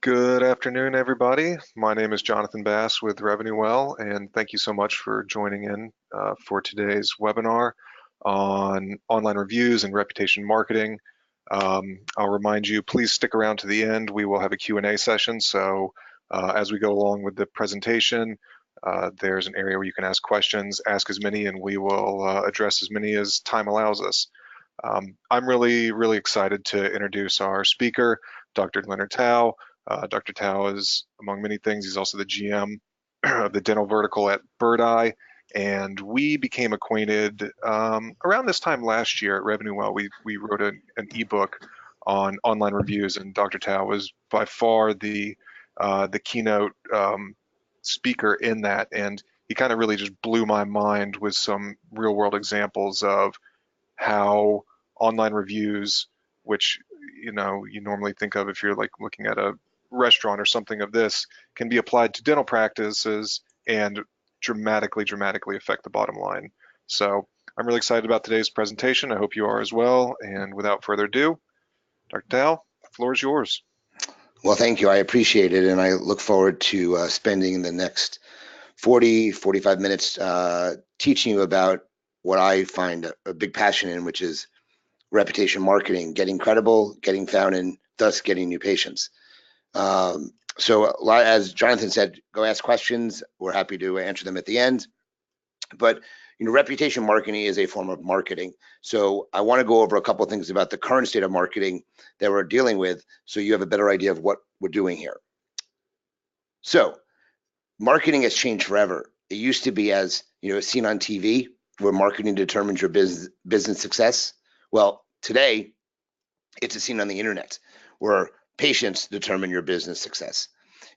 Good afternoon, everybody. My name is Jonathan Bass with RevenueWell, and thank you so much for joining in for today's webinar on online reviews and reputation marketing. I'll remind you, please stick around to the end. We will have a Q&A session, so as we go along with the presentation, there's an area where you can ask questions, ask as many, and we will address as many as time allows us. I'm really excited to introduce our speaker, Dr. Leonard Tau. Dr. Tau is, among many things, he's also the GM of the dental vertical at Bird Eye, and we became acquainted around this time last year at RevenueWell. We wrote an ebook on online reviews, and Dr. Tau was by far the keynote speaker in that, and he kind of really just blew my mind with some real-world examples of how online reviews, which you normally think of if you're like looking at a restaurant or something of this, can be applied to dental practices and dramatically affect the bottom line. So I'm really excited about today's presentation. I hope you are as well. And without further ado, Dr. Tau, the floor is yours. Well, thank you. I appreciate it. And I look forward to spending the next 45 minutes teaching you about what I find a big passion in, which is reputation marketing, getting credible, getting found, and thus getting new patients. So as Jonathan said, go ask questions. We're happy to answer them at the end. But reputation marketing is a form of marketing. So I want to go over a couple of things about the current state of marketing that we're dealing with, so you have a better idea of what we're doing here. So marketing has changed forever. It used to be, as seen on TV, where marketing determines your business success. Well, today it's seen on the internet, where patients determine your business success.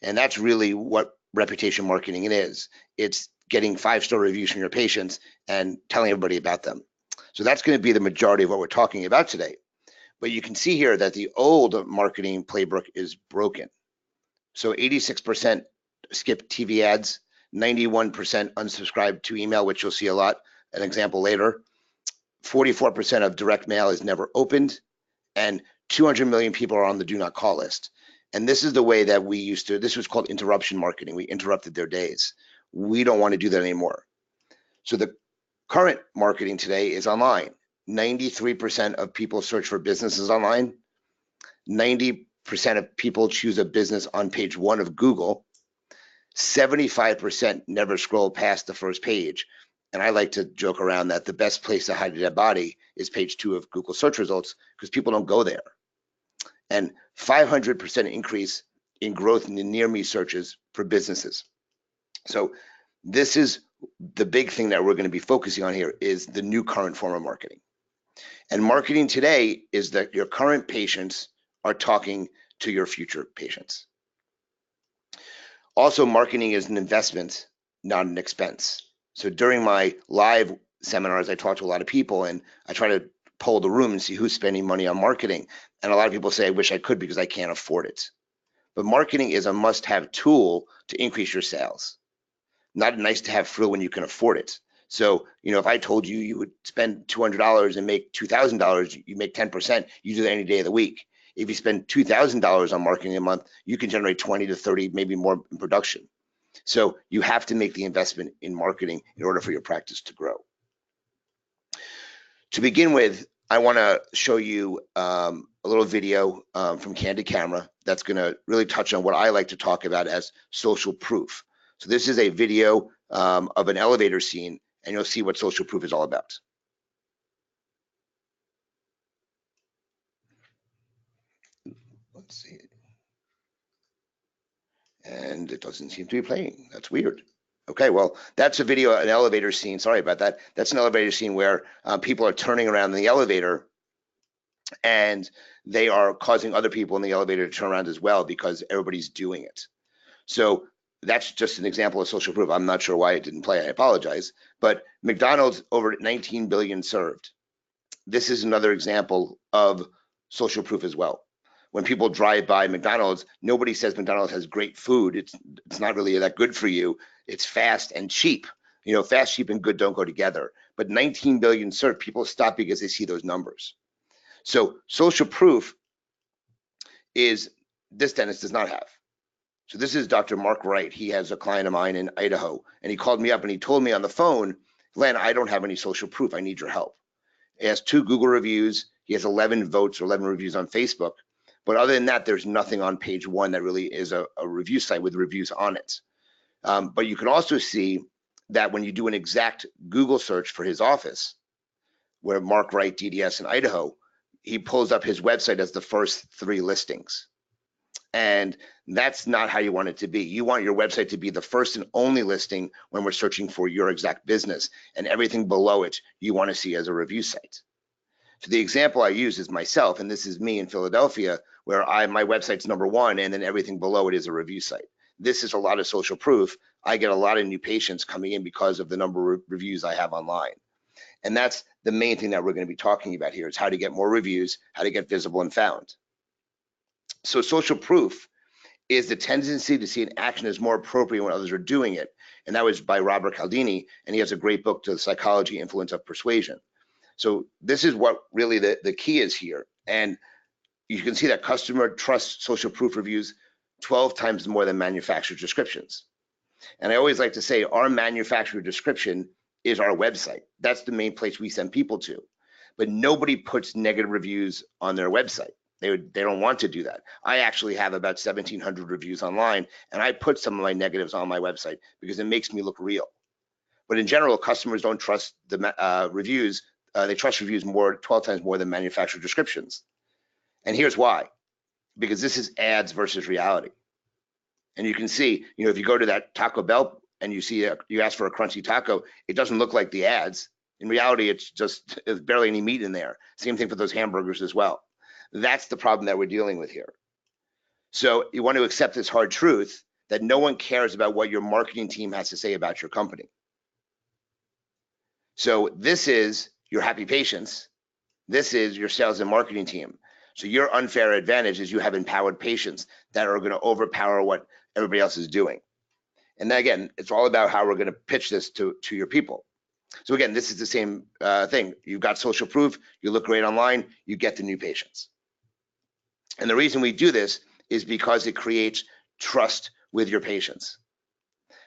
And that's really what reputation marketing is. It's getting 5-star reviews from your patients and telling everybody about them. So that's going to be the majority of what we're talking about today. But you can see here that the old marketing playbook is broken. So 86% skip TV ads, 91% unsubscribe to email, which you'll see a lot, an example later. 44% of direct mail is never opened, and 200 million people are on the do not call list. And this is the way that we used to, this was called interruption marketing. We interrupted their days. We don't want to do that anymore. So the current marketing today is online. 93% of people search for businesses online. 90% of people choose a business on page 1 of Google. 75% never scroll past the first page. And I like to joke around that the best place to hide a dead body is page 2 of Google search results, because people don't go there. And 500% increase in growth in the near me searches for businesses. So this is the big thing that we're going to be focusing on here, is the new current form of marketing. And marketing today is that your current patients are talking to your future patients. Also, marketing is an investment, not an expense. So during my live seminars, I talk to a lot of people, and I try to poll the room and see who's spending money on marketing. And a lot of people say, I wish I could because I can't afford it. But marketing is a must-have tool to increase your sales, not a nice-to-have frill when you can afford it. So, if I told you you would spend $200 and make $2,000, you make 10%, you do that any day of the week. If you spend $2,000 on marketing a month, you can generate 20 to 30, maybe more in production. So you have to make the investment in marketing in order for your practice to grow. To begin with, I want to show you a little video from Candid Camera that's going to really touch on what I like to talk about as social proof. So this is a video of an elevator scene, and you'll see what social proof is all about. Let's see. And it doesn't seem to be playing. That's weird. Okay, well, that's a video, an elevator scene. Sorry about that. That's an elevator scene where people are turning around in the elevator, and they are causing other people in the elevator to turn around as well because everybody's doing it. So that's just an example of social proof. I'm not sure why it didn't play. I apologize. But McDonald's, over 19 billion served. This is another example of social proof as well. When people drive by McDonald's, nobody says McDonald's has great food. It's not really that good for you. It's fast and cheap. Fast, cheap, and good don't go together. But 19 billion served, people stop because they see those numbers. So social proof is this dentist does not have. So this is Dr. Mark Wright. He has a client of mine in Idaho, and he called me up and he told me on the phone, Len, I don't have any social proof. I need your help. He has 2 Google reviews. He has 11 votes or 11 reviews on Facebook. But other than that, there's nothing on page 1 that really is a review site with reviews on it. But you can also see that when you do an exact Google search for his office, where Mark Wright DDS in Idaho, he pulls up his website as the first 3 listings. And that's not how you want it to be. You want your website to be the first and only listing when we're searching for your exact business, and everything below it you want to see as a review site. So the example I use is myself, and this is me in Philadelphia, where my website's number 1, and then everything below it is a review site. This is a lot of social proof. I get a lot of new patients coming in because of the number of reviews I have online. And that's the main thing that we're going to be talking about here, is how to get more reviews, how to get visible and found. So social proof is the tendency to see an action as more appropriate when others are doing it. And that was by Robert Cialdini, and he has a great book, The Psychology Influence of Persuasion. So this is what really the key is here. And you can see that customer trust social proof reviews 12 times more than manufacturer descriptions. And I always like to say our manufacturer description is our website. That's the main place we send people to. But nobody puts negative reviews on their website. They don't want to do that. I actually have about 1,700 reviews online, and I put some of my negatives on my website because it makes me look real. But in general, customers don't trust the reviews. They trust reviews 12 times more than manufacturer descriptions. And here's why. Because this is ads versus reality. And you can see, if you go to that Taco Bell and you see you ask for a crunchy taco, it doesn't look like the ads. In reality, it's barely any meat in there. Same thing for those hamburgers as well. That's the problem that we're dealing with here. So you want to accept this hard truth that no one cares about what your marketing team has to say about your company. So this is your happy patients. This is your sales and marketing team. So your unfair advantage is you have empowered patients that are going to overpower what everybody else is doing. And then again, it's all about how we're going to pitch this to your people. So again, this is the same thing. You've got social proof, you look great online, you get the new patients. And the reason we do this is because it creates trust with your patients.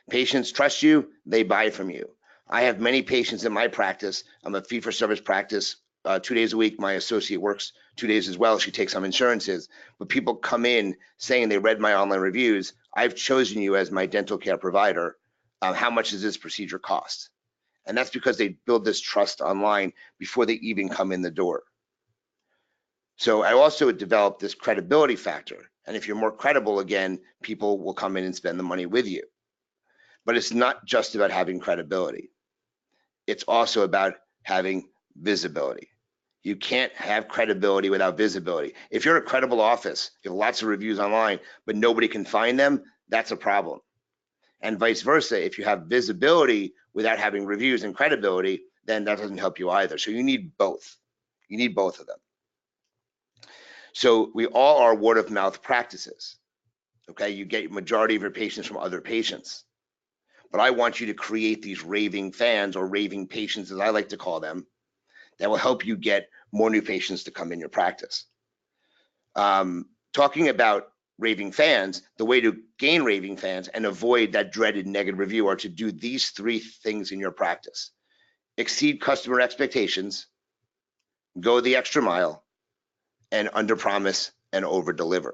Patients trust you, they buy from you. I have many patients in my practice. I'm a fee-for-service practice. 2 days a week, my associate works 2 days as well. She takes some insurances. But people come in saying they read my online reviews. I've chosen you as my dental care provider. How much does this procedure cost? And that's because they build this trust online before they even come in the door. So I also developed this credibility factor. And if you're more credible, again, people will come in and spend the money with you. But it's not just about having credibility. It's also about having visibility. You can't have credibility without visibility. If you're a credible office, you have lots of reviews online, but nobody can find them, that's a problem. And vice versa, if you have visibility without having reviews and credibility, then that doesn't help you either. So you need both. You need both of them. So we all are word of mouth practices. Okay, you get majority of your patients from other patients. But I want you to create these raving fans, or raving patients as I like to call them, that will help you get more new patients to come in your practice. Talking about raving fans, the way to gain raving fans and avoid that dreaded negative review are to do these 3 things in your practice. Exceed customer expectations, go the extra mile, and underpromise and overdeliver.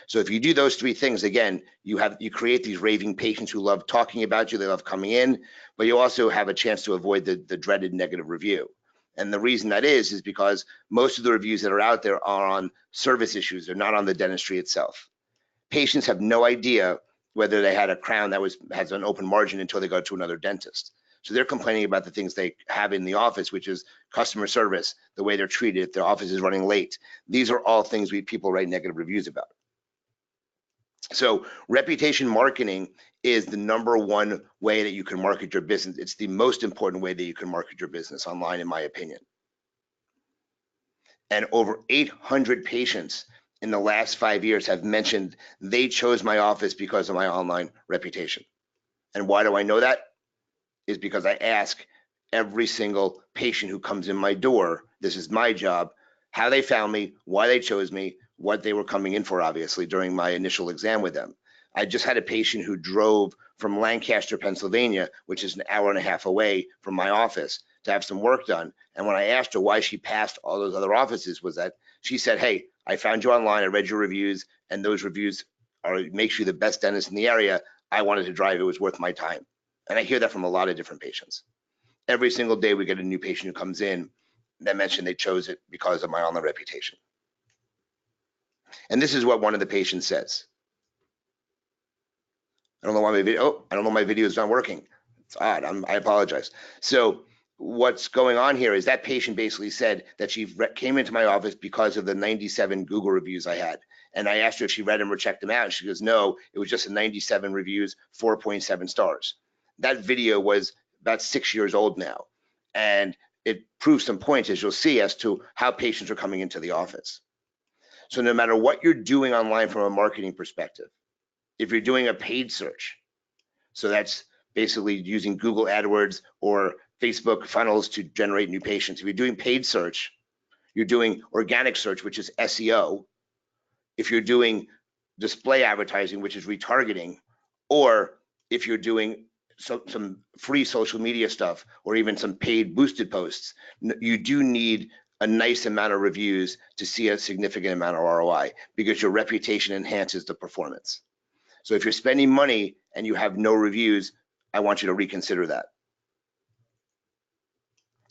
So if you do those 3 things, again, you create these raving patients who love talking about you, they love coming in, but you also have a chance to avoid the dreaded negative review. And the reason that is because most of the reviews that are out there are on service issues. They're not on the dentistry itself. Patients have no idea whether they had a crown that has an open margin until they go to another dentist. So they're complaining about the things they have in the office, which is customer service, the way they're treated, if their office is running late. These are all things people write negative reviews about. So reputation marketing is the #1 way that you can market your business. It's the most important way that you can market your business online, in my opinion. And over 800 patients in the last 5 years have mentioned they chose my office because of my online reputation. And why do I know that? Is because I ask every single patient who comes in my door, this is my job, how they found me, why they chose me, what they were coming in for, obviously, during my initial exam with them. I just had a patient who drove from Lancaster, Pennsylvania, which is an hour and a half away from my office, to have some work done. And when I asked her why she passed all those other offices, was that she said, hey, I found you online, I read your reviews, and those reviews makes you the best dentist in the area. I wanted to drive, it was worth my time. And I hear that from a lot of different patients. Every single day we get a new patient who comes in that mentioned they chose it because of my online reputation. And this is what one of the patients says. I don't know why my video, oh, I don't know, my video is not working. It's odd, I apologize. So what's going on here is that patient basically said that she came into my office because of the 97 Google reviews I had. And I asked her if she read them or checked them out. And she goes, no, it was just a 97 reviews, 4.7 stars. That video was about 6 years old now. And it proves some points, as you'll see, as to how patients are coming into the office. So no matter what you're doing online from a marketing perspective, if you're doing a paid search, so that's basically using Google AdWords or Facebook funnels to generate new patients. If you're doing paid search, you're doing organic search, which is SEO. If you're doing display advertising, which is retargeting, or if you're doing some free social media stuff or even some paid boosted posts, you do need a nice amount of reviews to see a significant amount of ROI, because your reputation enhances the performance. So if you're spending money and you have no reviews, I want you to reconsider that.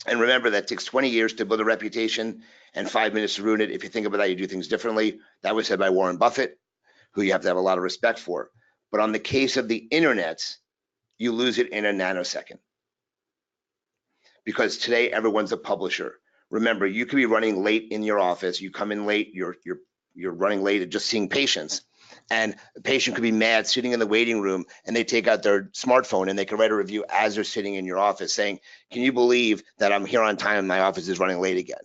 And remember, that takes 20 years to build a reputation and 5 minutes to ruin it. If you think about that, you do things differently. That was said by Warren Buffett, who you have to have a lot of respect for. But on the case of the internet, you lose it in a nanosecond. Because today everyone's a publisher. Remember, you could be running late in your office. You come in late, you're running late at just seeing patients. And the patient could be mad sitting in the waiting room, and they take out their smartphone and they can write a review as they're sitting in your office saying, can you believe that I'm here on time and my office is running late again?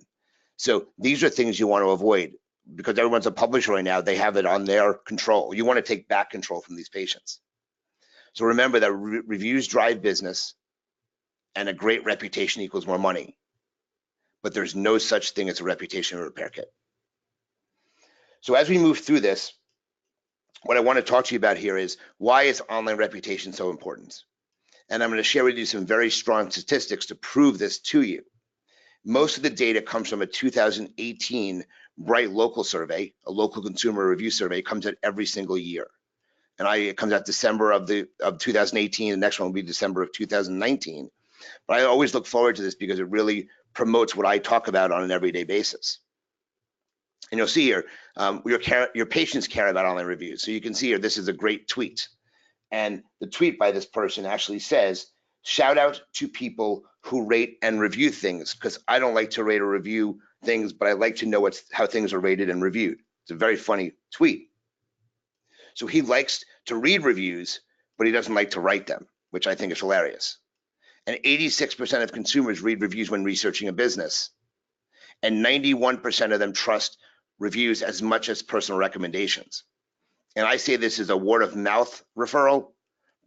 So these are things you want to avoid, because everyone's a publisher right now. They have it on their control. You want to take back control from these patients. So remember that reviews drive business, and a great reputation equals more money. But there's no such thing as a reputation repair kit. So as we move through this, what I want to talk to you about here is, why is online reputation so important? And I'm going to share with you some very strong statistics to prove this to you. Most of the data comes from a 2018 Bright Local survey, a local consumer review survey. It comes out every single year. And it comes out December of 2018. The next one will be December of 2019. But I always look forward to this because it really promotes what I talk about on an everyday basis. And you'll see here, your patients care about online reviews. So you can see here, this is a great tweet. And the tweet by this person actually says, shout out to people who rate and review things, because I don't like to rate or review things, but I like to know how things are rated and reviewed. It's a very funny tweet. So he likes to read reviews, but he doesn't like to write them, which I think is hilarious. And 86% of consumers read reviews when researching a business. And 91% of them trust reviews as much as personal recommendations. And I say this is a word of mouth referral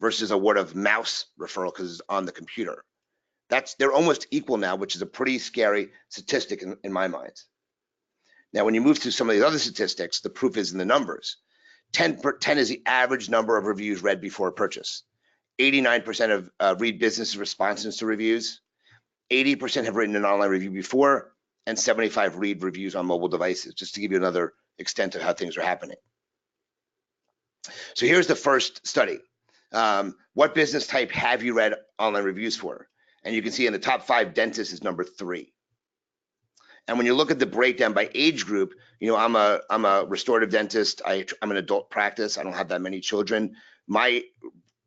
versus a word of mouse referral, because it's on the computer. They're almost equal now, which is a pretty scary statistic in my mind. Now, when you move to some of these other statistics, the proof is in the numbers. 10 is the average number of reviews read before a purchase. 89% of read business responses to reviews. 80% have written an online review before, and 75 read reviews on mobile devices, just to give you another extent of how things are happening. So here's the first study. What business type have you read online reviews for? And you can see in the top 5, dentist is number 3. And when you look at the breakdown by age group, I'm a restorative dentist. I'm an adult practice. I don't have that many children. My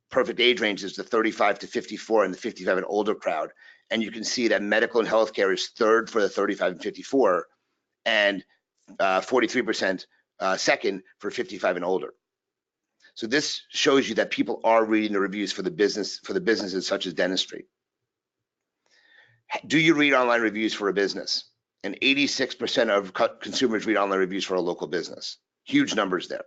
perfect age range is the 35 to 54 and the 55 and older crowd. And you can see that medical and healthcare is 3rd for the 35 and 54, and 43% second for 55 and older. So this shows you that people are reading the reviews for the businesses such as dentistry. Do you read online reviews for a business? And 86% of consumers read online reviews for a local business. Huge numbers there.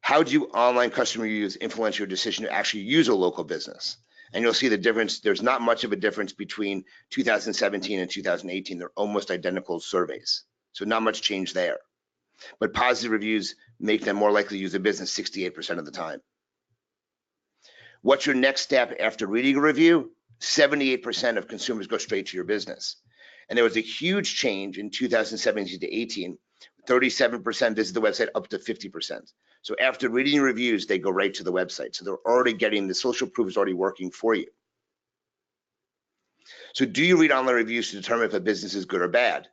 How do online customer reviews influence your decision to actually use a local business? And you'll see the difference. There's not much of a difference between 2017 and 2018. They're almost identical surveys. So not much change there. But positive reviews make them more likely to use the business 68% of the time. What's your next step after reading a review? 78% of consumers go straight to your business. And there was a huge change in 2017 to 18. 37% visit the website, up to 50%. So after reading reviews, they go right to the website. So they're already getting, the social proof is already working for you. So do you read online reviews to determine if a business is good or bad?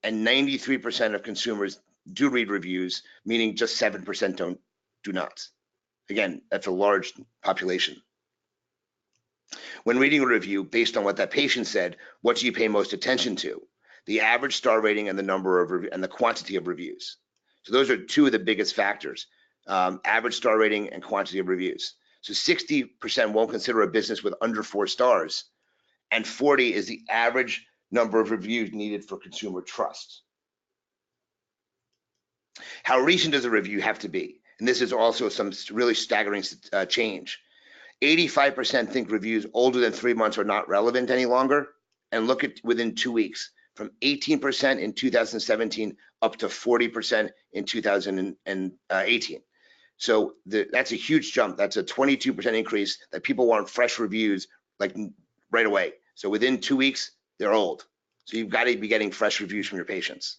And 93% of consumers do read reviews, meaning just 7% do not. Again, that's a large population. When reading a review, based on what that patient said, what do you pay most attention to? The average star rating and the number of and the quantity of reviews. So those are two of the biggest factors, average star rating and quantity of reviews. So 60% won't consider a business with under 4 stars, and 40 is the average number of reviews needed for consumer trust. How recent does a review have to be? And this is also some really staggering change. 85% think reviews older than 3 months are not relevant any longer, and look at within 2 weeks, from 18% in 2017 up to 40% in 2018. So that's a huge jump. That's a 22% increase that people want fresh reviews like right away. So within 2 weeks, they're old. So you've got to be getting fresh reviews from your patients.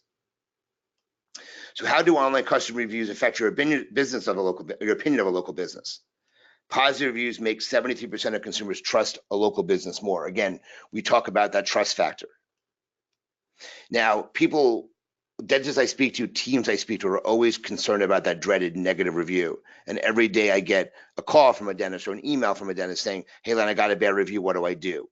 So how do online customer reviews affect your opinion of a local business? Positive reviews make 73% of consumers trust a local business more. Again, we talk about that trust factor. Now, people, dentists I speak to, teams I speak to are always concerned about that dreaded negative review. And every day I get a call from a dentist or an email from a dentist saying, hey, Len, I got a bad review. What do I do?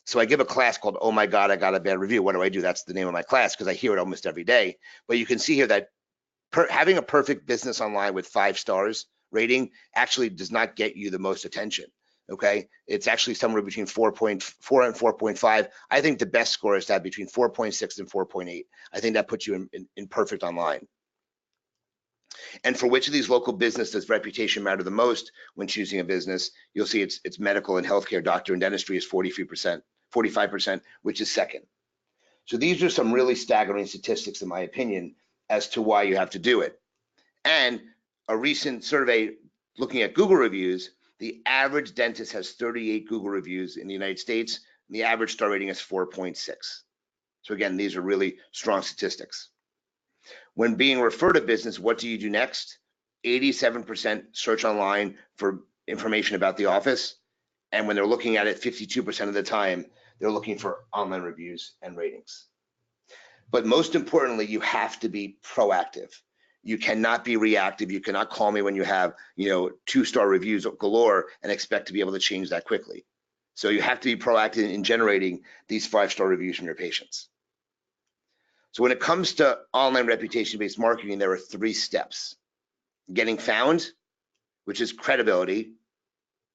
So I give a class called, oh my God, I got a bad review. What do I do? That's the name of my class because I hear it almost every day. But you can see here that having a perfect business online with 5 stars rating actually does not get you the most attention. Okay, it's actually somewhere between 4.4 and 4.5. I think the best score is to have between 4.6 and 4.8. I think that puts you in perfect online. And for which of these local businesses does reputation matter the most when choosing a business? You'll see it's medical and healthcare, doctor and dentistry is 43%, 45%, which is second. So these are some really staggering statistics, in my opinion, as to why you have to do it. And a recent survey looking at Google reviews, the average dentist has 38 Google reviews in the United States, and the average star rating is 4.6. So again, these are really strong statistics. When being referred a business, what do you do next? 87% search online for information about the office. And when they're looking at it, 52% of the time, they're looking for online reviews and ratings. But most importantly, you have to be proactive. You cannot be reactive. You cannot call me when you have, 2-star reviews galore and expect to be able to change that quickly. So you have to be proactive in generating these 5-star reviews from your patients. So when it comes to online reputation-based marketing, there are 3 steps. Getting found, which is visibility,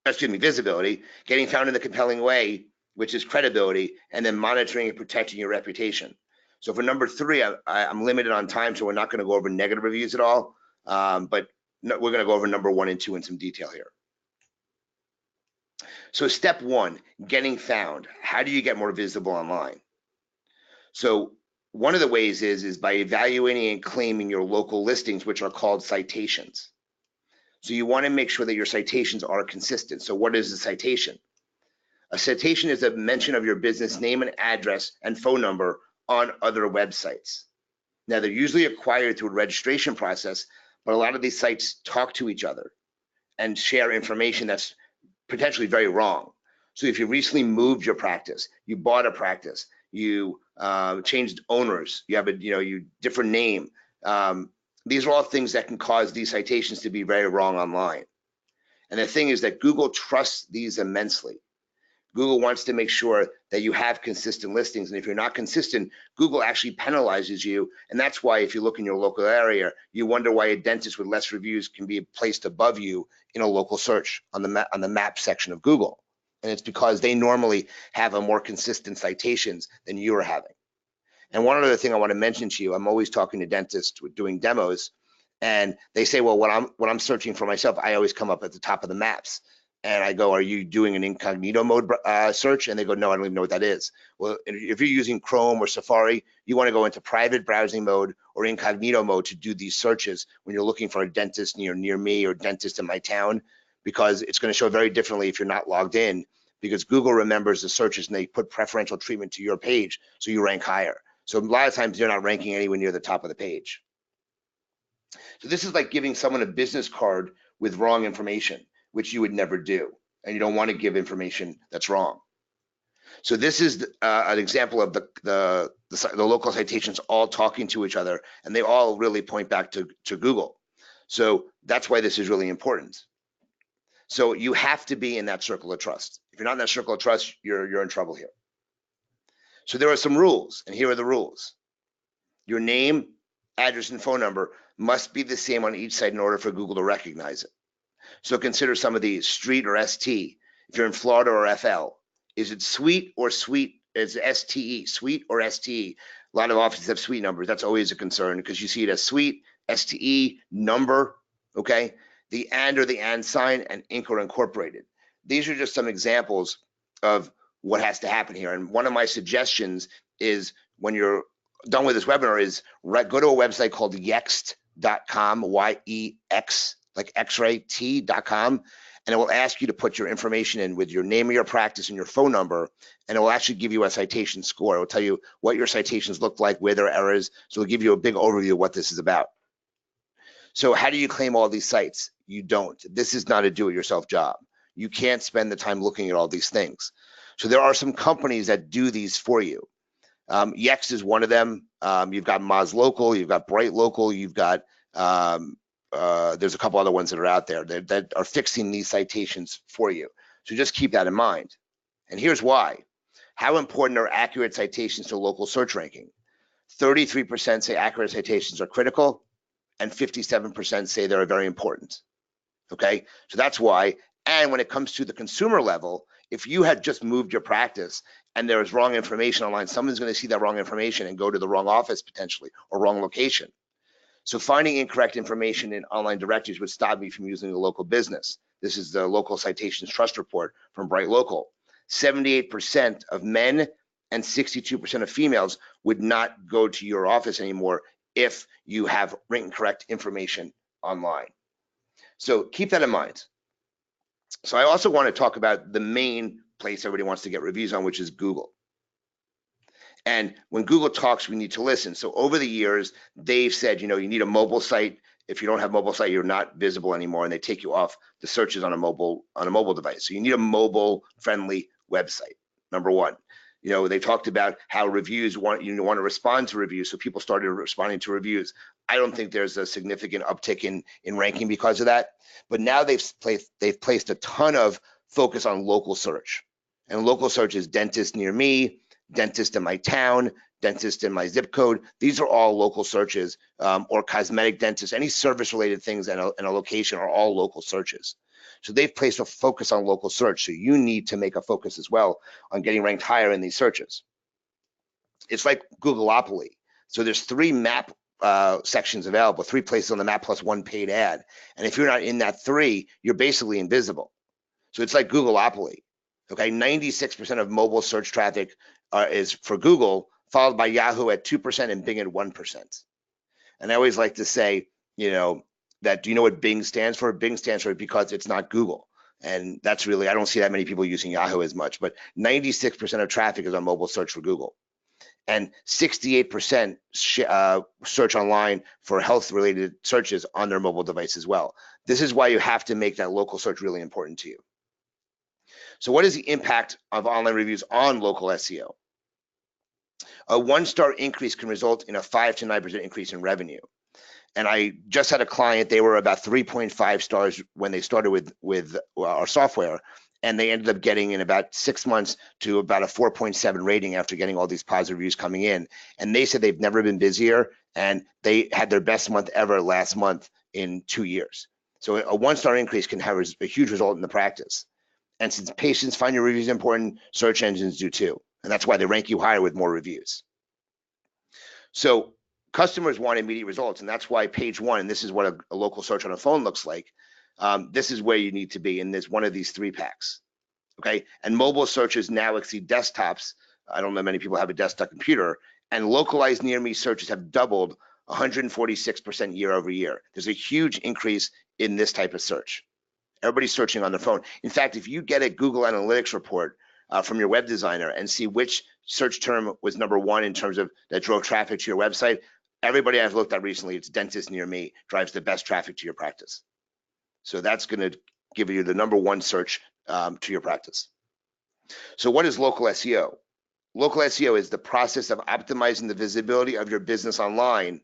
getting found in the compelling way, which is credibility, and then monitoring and protecting your reputation. So for number 3, I'm limited on time, so we're not going to go over negative reviews at all, but we're going to go over number 1 and 2 in some detail here. So step 1, getting found. How do you get more visible online? So one of the ways is by evaluating and claiming your local listings, which are called citations. So you want to make sure that your citations are consistent. So what is a citation? A citation is a mention of your business name and address and phone number on other websites. Now, they're usually acquired through a registration process, but a lot of these sites talk to each other and share information that's potentially very wrong. So if you recently moved your practice, you bought a practice, you changed owners, you have a different name, these are all things that can cause these citations to be very wrong online. And the thing is that Google trusts these immensely. Google wants to make sure that you have consistent listings, and if you're not consistent, Google actually penalizes you, and that's why if you look in your local area, you wonder why a dentist with less reviews can be placed above you in a local search on the map section of Google. And it's because they normally have a more consistent citations than you are having. And one other thing I want to mention to you, I'm always talking to dentists with doing demos, and they say, well, when I'm searching for myself, I always come up at the top of the maps. And I go, are you doing an incognito mode search? And they go, no, I don't even know what that is. Well, if you're using Chrome or Safari, you want to go into private browsing mode or incognito mode to do these searches when you're looking for a dentist near me or dentist in my town, because it's going to show very differently if you're not logged in, because Google remembers the searches and they put preferential treatment to your page, so you rank higher. So a lot of times you're not ranking anywhere near the top of the page. So this is like giving someone a business card with wrong information, which you would never do. And you don't want to give information that's wrong. So this is an example of the local citations all talking to each other, and they all really point back to Google. So that's why this is really important. So you have to be in that circle of trust. If you're not in that circle of trust, you're in trouble here. So there are some rules, and here are the rules. Your name, address, and phone number must be the same on each site in order for Google to recognize it. So consider some of these: street or ST. If you're in Florida or FL, is it suite or suite? Is it STE, suite or STE? A lot of offices have suite numbers. That's always a concern because you see it as suite, STE, number, okay? The and or the and sign, and Inc. or incorporated. These are just some examples of what has to happen here. And one of my suggestions is, when you're done with this webinar, is go to a website called yext.com, Y-E-X, like X-ray, T.com, and it will ask you to put your information in with your name of your practice and your phone number, and it will actually give you a citation score. It will tell you what your citations look like, where there are errors, so it'll give you a big overview of what this is about. So how do you claim all these sites? You don't. This is not a do-it-yourself job. You can't spend the time looking at all these things. So there are some companies that do these for you. Yext is one of them. You've got Moz Local, you've got Bright Local, you've got there's a couple other ones that are out there that are fixing these citations for you. So just keep that in mind. And here's why. How important are accurate citations to local search ranking? 33% say accurate citations are critical, and 57% say they're very important. Okay, so that's why. And when it comes to the consumer level, if you had just moved your practice and there is wrong information online, someone's going to see that wrong information and go to the wrong office potentially, or wrong location. So finding incorrect information in online directories would stop me from using a local business. This is the Local Citations Trust Report from Bright Local. 78% of men and 62% of females would not go to your office anymore if you have incorrect information online. So keep that in mind. So I also want to talk about the main place everybody wants to get reviews on, which is Google. And when Google talks, we need to listen. So over the years, they've said, you need a mobile site. If you don't have a mobile site, you're not visible anymore, and they take you off the searches on a mobile device. So you need a mobile-friendly website, number one. They talked about how reviews want to respond to reviews, so people started responding to reviews. I don't think there's a significant uptick in ranking because of that. But now they've placed a ton of focus on local search, and local search is dentist near me, dentist in my town, dentist in my zip code. These are all local searches, or cosmetic dentist. Any service-related things in a location are all local searches. So they've placed a focus on local search. So you need to make a focus as well on getting ranked higher in these searches. It's like Googleopoly. So there's 3 map sections available, 3 places on the map plus 1 paid ad. And if you're not in that 3, you're basically invisible. So it's like Googleopoly. Okay, 96% of mobile search traffic is for Google, followed by Yahoo at 2% and Bing at 1%. And I always like to say, that, do you know what Bing stands for? Bing stands for because it's not Google. And that's really, I don't see that many people using Yahoo as much, but 96% of traffic is on mobile search for Google. And 68% search online for health-related searches on their mobile device as well. This is why you have to make that local search really important to you. So what is the impact of online reviews on local SEO? A 1-star increase can result in a 5 to 9% increase in revenue. And I just had a client, they were about 3.5 stars when they started with our software, and they ended up getting in about 6 months to about a 4.7 rating after getting all these positive reviews coming in. And they said they've never been busier, and they had their best month ever last month in 2 years. So a 1-star increase can have a huge result in the practice. And since patients find your reviews important, search engines do too. And that's why they rank you higher with more reviews. So customers want immediate results, and that's why page 1, and this is what a local search on a phone looks like. this is where you need to be in this one of these 3 packs. Okay, and mobile searches now exceed desktops. I don't know many people have a desktop computer, and localized near me searches have doubled 146% year over year. There's a huge increase in this type of search. Everybody's searching on their phone. In fact, if you get a Google Analytics report from your web designer and see which search term was #1 in terms of that drove traffic to your website, everybody I've looked at recently, it's dentist near me, drives the best traffic to your practice. So that's going to give you the #1 search to your practice. So what is local SEO? Local SEO is the process of optimizing the visibility of your business online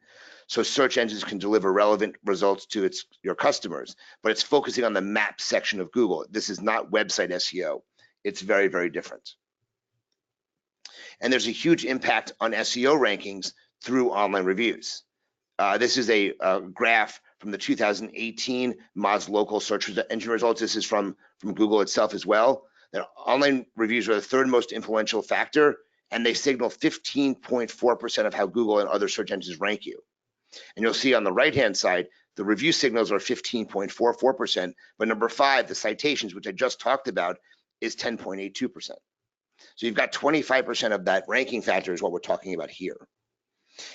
so search engines can deliver relevant results to your customers, but it's focusing on the map section of Google. This is not website SEO. It's very, very different. And there's a huge impact on SEO rankings through online reviews. This is a graph from the 2018 Moz local search engine results. This is from Google itself as well. That online reviews are the 3rd most influential factor, and they signal 15.4% of how Google and other search engines rank you. And you'll see on the right-hand side, the review signals are 15.44%, but #5, the citations, which I just talked about, is 10.82%. So you've got 25% of that ranking factor is what we're talking about here.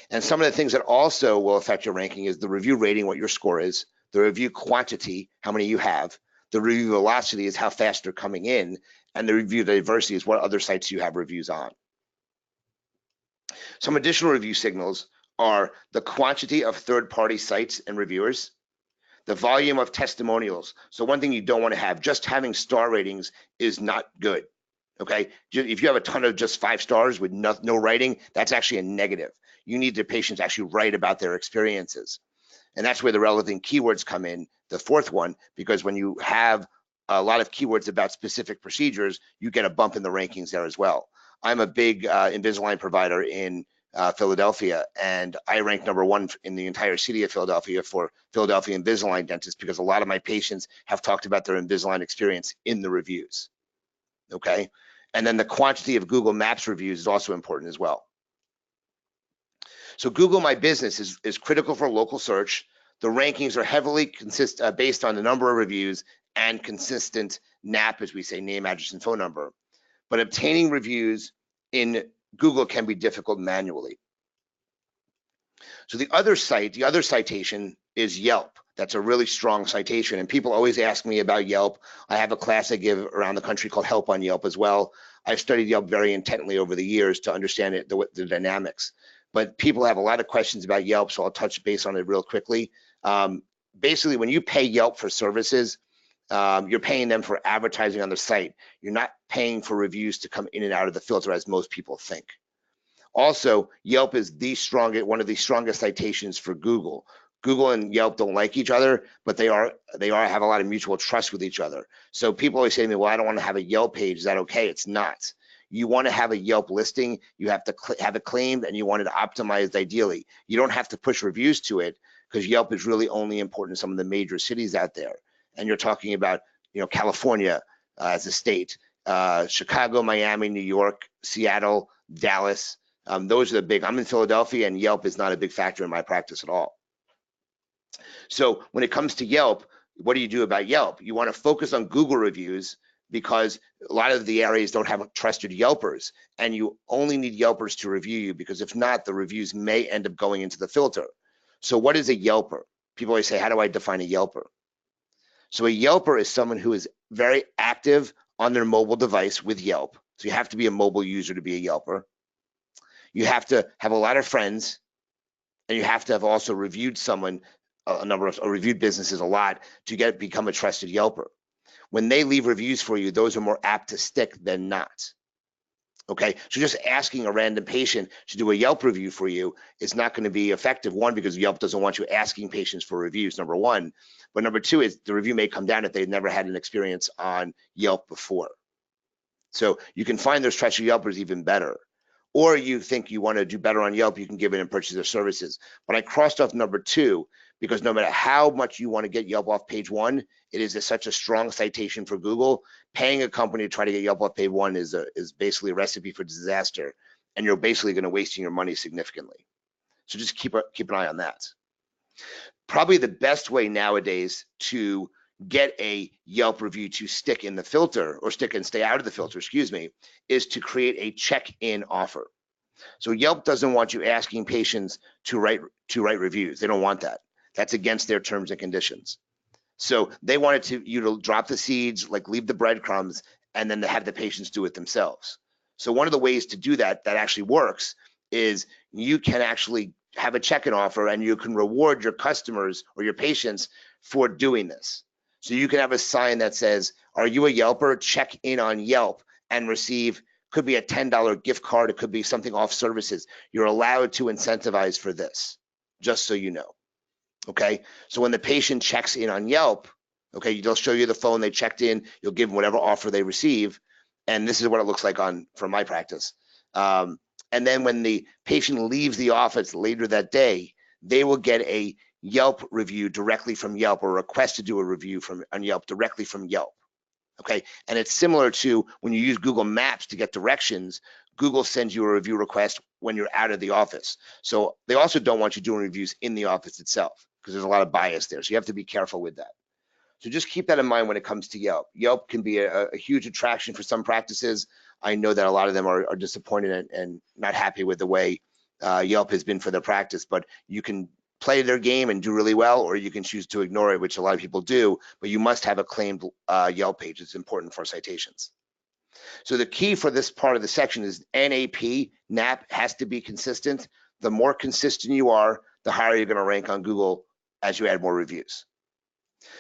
And some of the things that also will affect your ranking is the review rating, what your score is, the review quantity, how many you have, the review velocity is how fast they're coming in, and the review diversity is what other sites you have reviews on. Some additional review signals are the quantity of third-party sites and reviewers, the volume of testimonials. So one thing you don't want to have, just having star ratings is not good, okay? If you have a ton of just 5 stars with no writing, that's actually a negative. You need the patients to actually write about their experiences. And that's where the relevant keywords come in, the 4th one, because when you have a lot of keywords about specific procedures, you get a bump in the rankings there as well. I'm a big Invisalign provider in Philadelphia, and I rank #1 in the entire city of Philadelphia for Philadelphia Invisalign dentists because a lot of my patients have talked about their Invisalign experience in the reviews, okay? And then the quantity of Google Maps reviews is also important as well. So Google My Business is critical for local search. The rankings are heavily based on the number of reviews and consistent NAP, as we say, name, address, and phone number. But obtaining reviews in Google can be difficult manually. So the other citation is Yelp. That's a really strong citation, and people always ask me about Yelp. I have a class I give around the country called Help on Yelp as well. I've studied Yelp very intently over the years to understand it, the dynamics. But people have a lot of questions about Yelp, so I'll touch base on it real quickly. Basically, when you pay Yelp for services, you're paying them for advertising on the site. You're not paying for reviews to come in and out of the filter as most people think. Also, Yelp is one of the strongest citations for Google. Google and Yelp don't like each other, but they have a lot of mutual trust with each other. So people always say to me, well, I don't want to have a Yelp page. Is that okay? It's not. You want to have a Yelp listing, you have to have it claimed, and you want it optimized ideally. You don't have to push reviews to it because Yelp is really only important in some of the major cities out there. And you're talking about, California as a state, Chicago, Miami, New York, Seattle, Dallas. Those are the big. I'm in Philadelphia, and Yelp is not a big factor in my practice at all. So when it comes to Yelp, what do you do about Yelp? You want to focus on Google reviews because a lot of the areas don't have trusted Yelpers, and you only need Yelpers to review you, because if not, the reviews may end up going into the filter. So what is a Yelper? People always say, how do I define a Yelper? So a Yelper is someone who is very active on their mobile device with Yelp. So you have to be a mobile user to be a Yelper. You have to have a lot of friends, and you have to have also reviewed someone, reviewed businesses a lot to become a trusted Yelper. When they leave reviews for you, those are more apt to stick than not. Okay, so just asking a random patient to do a Yelp review for you is not going to be effective. One, because Yelp doesn't want you asking patients for reviews, #1. But #2 is the review may come down if they've never had an experience on Yelp before. So you can find those trusted Yelpers even better. Or you think you want to do better on Yelp, you can give in and purchase their services. But I crossed off #2 because no matter how much you want to get Yelp off page 1, it is such a strong citation for Google. Paying a company to try to get Yelp off page 1 is basically a recipe for disaster, and you're basically going to waste your money significantly. So just keep an eye on that. Probably the best way nowadays to get a Yelp review to stick in the filter, or stick and stay out of the filter, excuse me, is to create a check-in offer. So Yelp doesn't want you asking patients to write reviews. They don't want that. That's against their terms and conditions. So they wanted you to drop the seeds, like leave the breadcrumbs, and then to have the patients do it themselves. So one of the ways to do that actually works is you can actually have a check-in offer, and you can reward your customers or your patients for doing this. So you can have a sign that says, are you a Yelper? Check in on Yelp and receive, could be a $10 gift card, it could be something off services. You're allowed to incentivize for this, just so you know. Okay, so when the patient checks in on Yelp, okay, they'll show you the phone they checked in, you'll give them whatever offer they receive, and this is what it looks like from my practice. And then when the patient leaves the office later that day, they will get a Yelp review directly from Yelp, or a request to do a review on Yelp directly from Yelp. Okay, and it's similar to when you use Google Maps to get directions. Google sends you a review request when you're out of the office. So they also don't want you doing reviews in the office itself, because there's a lot of bias there. So you have to be careful with that. So just keep that in mind when it comes to Yelp. Yelp can be a huge attraction for some practices. I know that a lot of them are disappointed and not happy with the way Yelp has been for their practice, but you can play their game and do really well, or you can choose to ignore it, which a lot of people do, but you must have a claimed Yelp page. It's important for citations. So the key for this part of the section is NAP has to be consistent. The more consistent you are, the higher you're going to rank on Google as you add more reviews.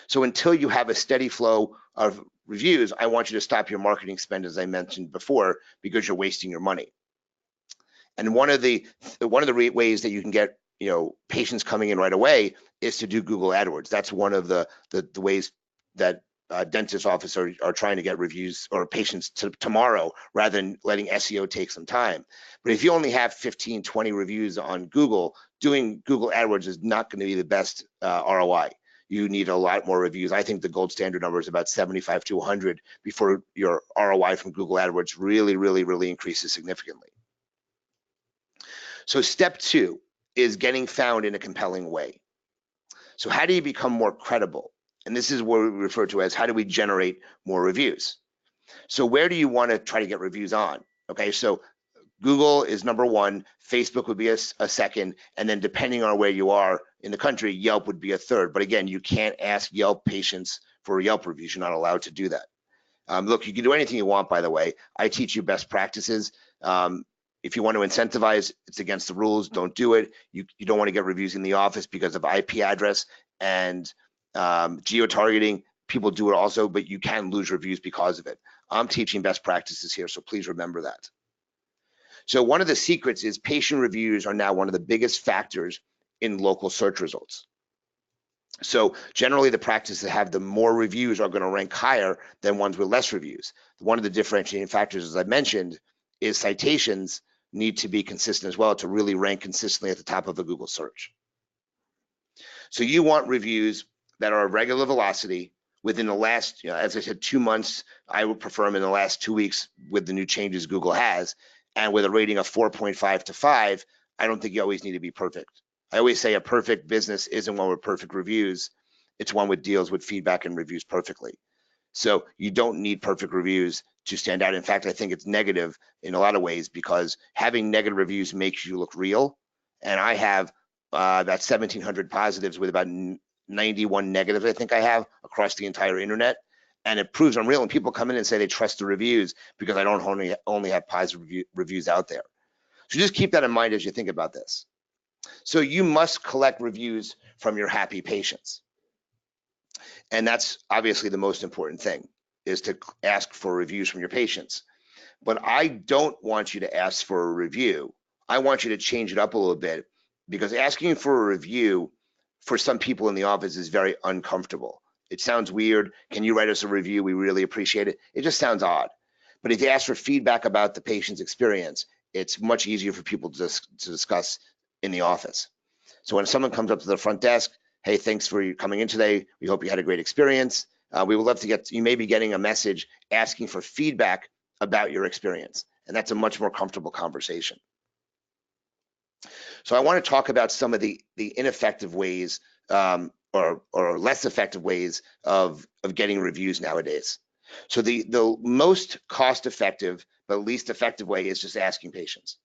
So until you have a steady flow of reviews, I want you to stop your marketing spend, as I mentioned before, because you're wasting your money. And one of the ways that you can get patients coming in right away is to do Google AdWords. That's one of the ways that dentist offices are trying to get reviews or patients tomorrow, rather than letting SEO take some time. But if you only have 15, 20 reviews on Google, doing Google AdWords is not going to be the best ROI. You need a lot more reviews. I think the gold standard number is about 75 to 100 before your ROI from Google AdWords really increases significantly. So step 2 is getting found in a compelling way. So how do you become more credible? And this is what we refer to as, how do we generate more reviews? So where do you want to try to get reviews on? Okay, so Google is number 1, Facebook would be a second, and then depending on where you are in the country, Yelp would be a third. But again, you can't ask Yelp patients for Yelp reviews. You're not allowed to do that. Look, you can do anything you want, by the way. I teach you best practices. If you want to incentivize, it's against the rules, don't do it. You don't want to get reviews in the office because of IP address and geo-targeting. People do it also, but you can lose reviews because of it. I'm teaching best practices here, so please remember that. So one of the secrets is patient reviews are now one of the biggest factors in local search results. So generally the practices that have the more reviews are going to rank higher than ones with less reviews. One of the differentiating factors, as I mentioned, is citations need to be consistent as well to really rank consistently at the top of a Google search. So you want reviews that are regular velocity within the last, as I said, 2 months. I would prefer them in the last 2 weeks with the new changes Google has, and with a rating of 4.5 to 5. I don't think you always need to be perfect. I always say a perfect business isn't one with perfect reviews. It's one with deals with feedback and reviews perfectly. So you don't need perfect reviews to stand out. In fact, I think it's negative in a lot of ways, because having negative reviews makes you look real. And I have about 1,700 positives with about 91 negatives, I think I have, across the entire internet. And it proves I'm real. And people come in and say they trust the reviews because I don't only have positive reviews out there. So just keep that in mind as you think about this. So you must collect reviews from your happy patients. And that's obviously the most important thing, is to ask for reviews from your patients. But I don't want you to ask for a review. I want you to change it up a little bit, because asking for a review for some people in the office is very uncomfortable. It sounds weird. Can you write us a review? We really appreciate it. It just sounds odd. But if you ask for feedback about the patient's experience, it's much easier for people to discuss in the office. So when someone comes up to the front desk, hey, thanks for coming in today. We hope you had a great experience. We would love to you may be getting a message asking for feedback about your experience. And that's a much more comfortable conversation. So I want to talk about some of the ineffective ways or less effective ways of getting reviews nowadays. So the most cost effective but least effective way is just asking patients.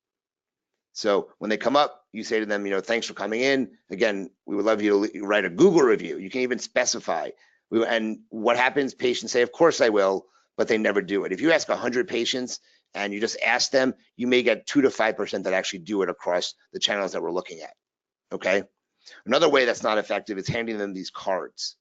So when they come up, you say to them, thanks for coming in. Again, we would love you to write a Google review. You can even specify. And what happens? Patients say, of course I will, but they never do it. If you ask 100 patients and you just ask them, you may get 2 to 5% that actually do it across the channels that we're looking at. Okay. Another way that's not effective is handing them these cards.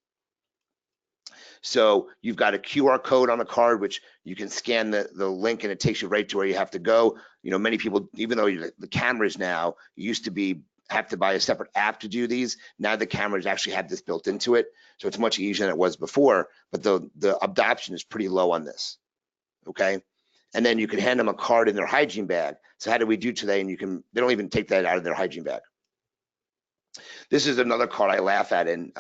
So you've got a QR code on the card, which you can scan the link and it takes you right to where you have to go. Many people, even though the cameras now used to have to buy a separate app to do these, now the cameras actually have this built into it. So it's much easier than it was before, but the adoption is pretty low on this. Okay. And then you can hand them a card in their hygiene bag. So how do we do today? And they don't even take that out of their hygiene bag. This is another card I laugh at, and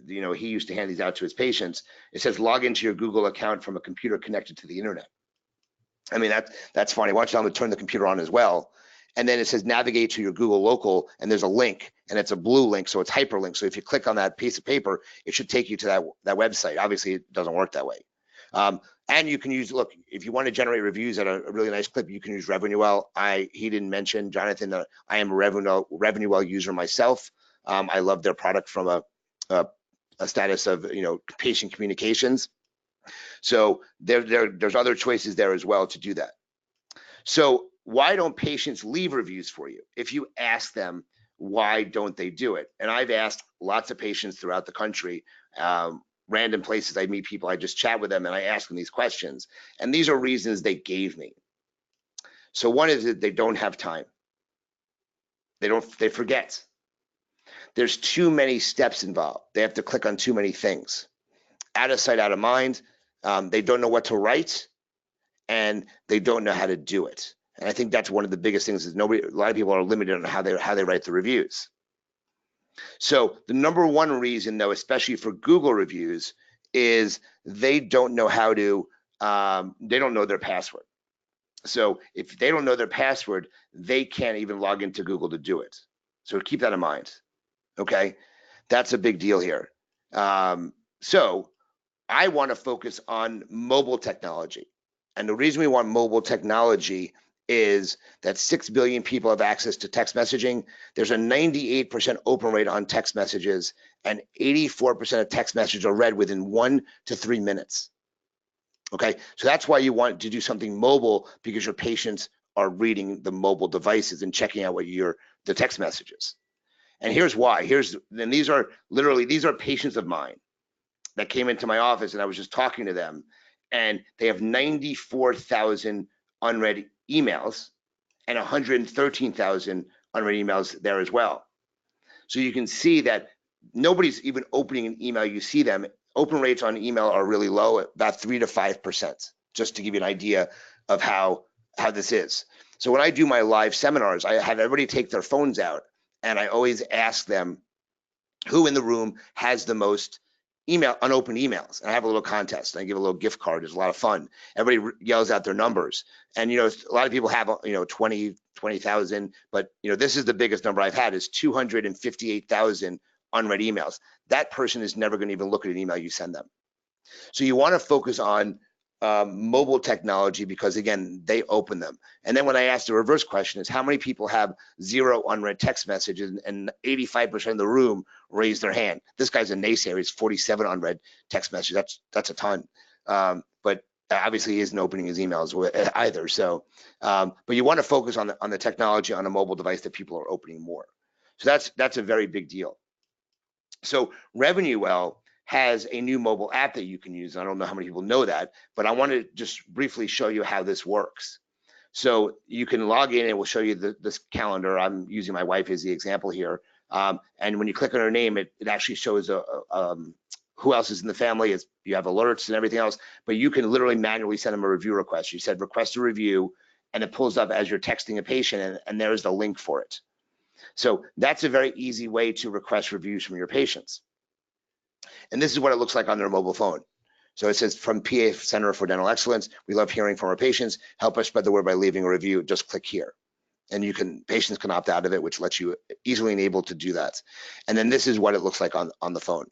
he used to hand these out to his patients. It says, log into your Google account from a computer connected to the internet. I mean, that's funny. Why don't you tell them to turn the computer on as well? And then it says, navigate to your Google local, and there's a link, and it's a blue link, so it's hyperlinked. So if you click on that piece of paper, it should take you to that website. Obviously, it doesn't work that way. And you can use, look, if you want to generate reviews at a really nice clip, you can use RevenueWell. He didn't mention, Jonathan, that I am a RevenueWell user myself. I love their product from a status of patient communications. So there's other choices there as well to do that. So why don't patients leave reviews for you? If you ask them, why don't they do it? And I've asked lots of patients throughout the country, random places I meet people, I just chat with them and I ask them these questions. And these are reasons they gave me. So one is that they don't have time. They forget. There's too many steps involved. They have to click on too many things. Out of sight, out of mind. They don't know what to write, and they don't know how to do it. And I think that's one of the biggest things is a lot of people are limited on how they write the reviews. So the number one reason, though, especially for Google reviews, is they don't know how to, they don't know their password. So if they don't know their password, they can't even log into Google to do it. So keep that in mind. Okay, that's a big deal here. So I want to focus on mobile technology. And the reason we want mobile technology is that 6 billion people have access to text messaging. There's a 98% open rate on text messages, and 84% of text messages are read within 1 to 3 minutes. Okay, so that's why you want to do something mobile, because your patients are reading the mobile devices and checking out the text messages. And here's why. These are patients of mine that came into my office, and I was just talking to them, and they have 94,000 unread emails and 113,000 unread emails there as well. So you can see that nobody's even opening an email. You see them. Open rates on email are really low, about 3 to 5%, just to give you an idea of how this is. So when I do my live seminars, I have everybody take their phones out, and I always ask them who in the room has the most unopened emails. And I have a little contest. I give a little gift card. It's a lot of fun. Everybody yells out their numbers. And, a lot of people have, 20,000, but, this is the biggest number I've had is 258,000 unread emails. That person is never going to even look at an email you send them. So you want to focus on mobile technology, because again, they open them. And then when I ask the reverse question is, how many people have 0 unread text messages? And 85% of the room raised their hand. This guy's a naysayer. He's 47 unread text messages. That's a ton. But obviously he isn't opening his emails either. So, but you want to focus on the technology on a mobile device that people are opening more. So that's a very big deal. So RevenueWell has a new mobile app that you can use. I don't know how many people know that, but I want to just briefly show you how this works. So you can log in and it will show you this calendar. I'm using my wife as the example here. And when you click on her name, it actually shows who else is in the family. You have alerts and everything else, but you can literally manually send them a review request. You said request a review, and it pulls up as you're texting a patient, and there's the link for it. So that's a very easy way to request reviews from your patients. And this is what it looks like on their mobile phone. So it says, from PA Center for Dental Excellence, we love hearing from our patients. Help us spread the word by leaving a review. Just click here. and patients can opt out of it, which lets you easily enable to do that. And then this is what it looks like on the phone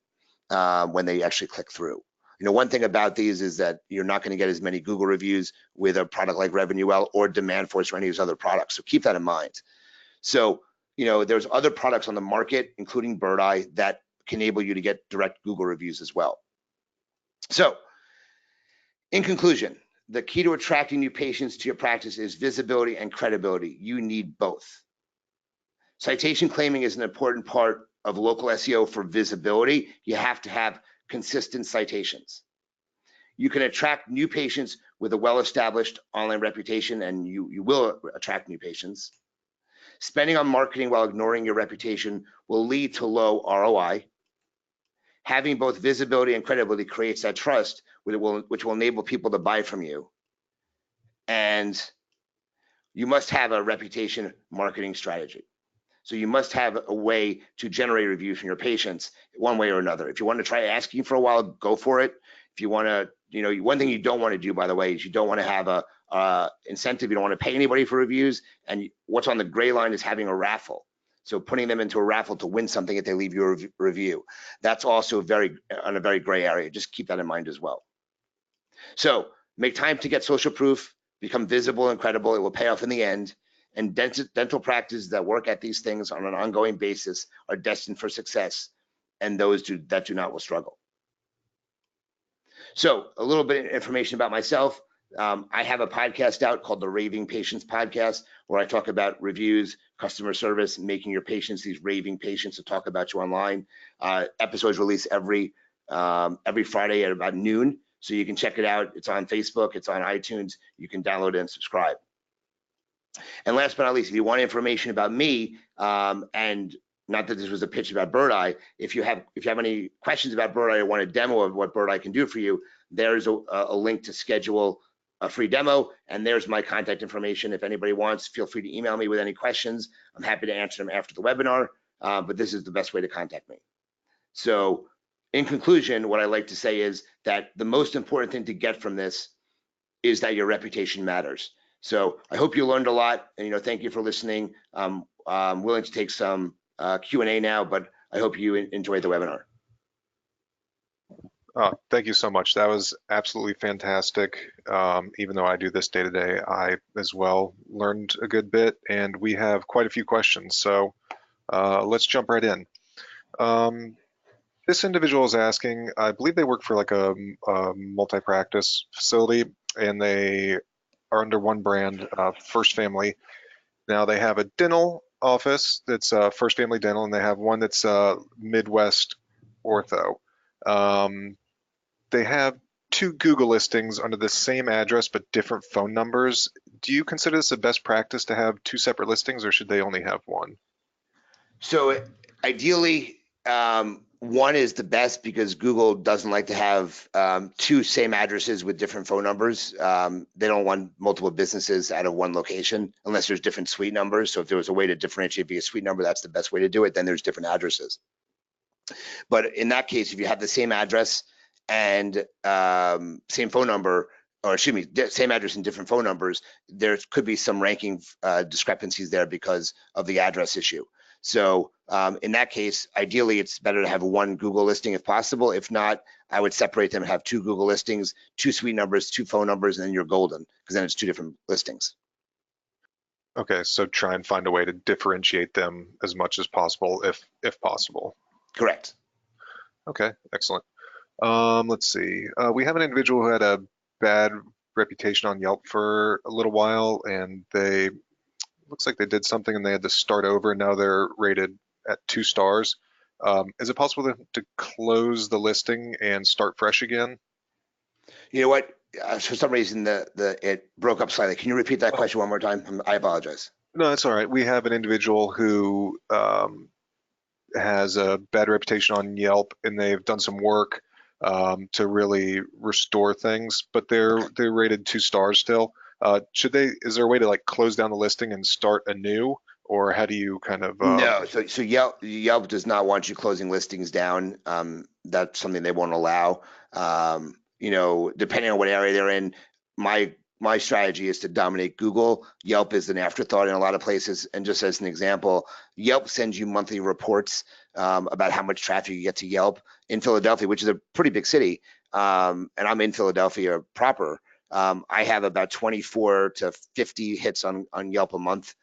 when they actually click through. One thing about these is that you're not going to get as many Google reviews with a product like RevenueWell or Demand Force or any of these other products. So keep that in mind. So, there's other products on the market, including Bird Eye, that can enable you to get direct Google reviews as well. So, in conclusion, the key to attracting new patients to your practice is visibility and credibility. You need both. Citation claiming is an important part of local SEO for visibility. You have to have consistent citations. You can attract new patients with a well-established online reputation, and you will attract new patients. Spending on marketing while ignoring your reputation will lead to low ROI. Having both visibility and credibility creates that trust, which will enable people to buy from you. And you must have a reputation marketing strategy. So you must have a way to generate reviews from your patients one way or another. If you want to try asking for a while, go for it. If you want to, one thing you don't want to do, by the way, is you don't want to have a incentive. You don't want to pay anybody for reviews. And what's on the gray line is having a raffle. So putting them into a raffle to win something if they leave you a review. That's also on a very gray area. Just keep that in mind as well. So make time to get social proof, become visible and credible. It will pay off in the end. And dental practices that work at these things on an ongoing basis are destined for success, and those that do not will struggle. So a little bit of information about myself. I have a podcast out called the Raving Patients Podcast, where I talk about reviews, customer service, making your patients these raving patients to talk about you online. Episodes released every Friday at about noon, so you can check it out. It's on Facebook, it's on iTunes. You can download it and subscribe. And last but not least, if you want information about me, and not that this was a pitch about Bird Eye, if you have any questions about Bird Eye or want a demo of what Bird Eye can do for you, there's a link to schedule a free demo, and there's my contact information. If anybody wants, feel free to email me with any questions. I'm happy to answer them after the webinar, but this is the best way to contact me. So in conclusion, what I like to say is that the most important thing to get from this is that your reputation matters. So I hope you learned a lot, and thank you for listening. I'm willing to take some Q&A now, but I hope you enjoyed the webinar. Thank you so much. That was absolutely fantastic. Even though I do this day to day, I as well learned a good bit, and we have quite a few questions. So let's jump right in. This individual is asking, I believe they work for like a multi-practice facility, and they are under one brand, First Family. Now they have a dental office that's First Family Dental, and they have one that's Midwest Ortho. They have two Google listings under the same address but different phone numbers. Do you consider this a best practice to have two separate listings, or should they only have one? So ideally, one is the best because Google doesn't like to have two same addresses with different phone numbers. They don't want multiple businesses out of one location unless there's different suite numbers. So if there was a way to differentiate via suite number, that's the best way to do it. Then there's different addresses. But in that case, if you have the same address and same phone number, or excuse me, same address and different phone numbers, there could be some ranking discrepancies there because of the address issue. So in that case, ideally, it's better to have one Google listing if possible. If not, I would separate them and have two Google listings, two suite numbers, two phone numbers, and then you're golden, because then it's two different listings. Okay, so try and find a way to differentiate them as much as possible, if possible. Correct. Okay, excellent. Let's see. We have an individual who had a bad reputation on Yelp for a little while, and looks like they did something and they had to start over, and now they're rated at 2 stars. Is it possible to close the listing and start fresh again? You know what? For some reason, it broke up slightly. Can you repeat that question one more time? I apologize. No, that's all right. We have an individual who has a bad reputation on Yelp, and they've done some work to really restore things, but they're rated 2 stars still. Is there a way to like close down the listing and start anew, or how do you kind of? No, so Yelp does not want you closing listings down. That's something they won't allow. Depending on what area they're in, my my strategy is to dominate Google. Yelp is an afterthought in a lot of places. And just as an example, Yelp sends you monthly reports about how much traffic you get to Yelp in Philadelphia, which is a pretty big city. And I'm in Philadelphia proper. I have about 24 to 50 hits on Yelp a month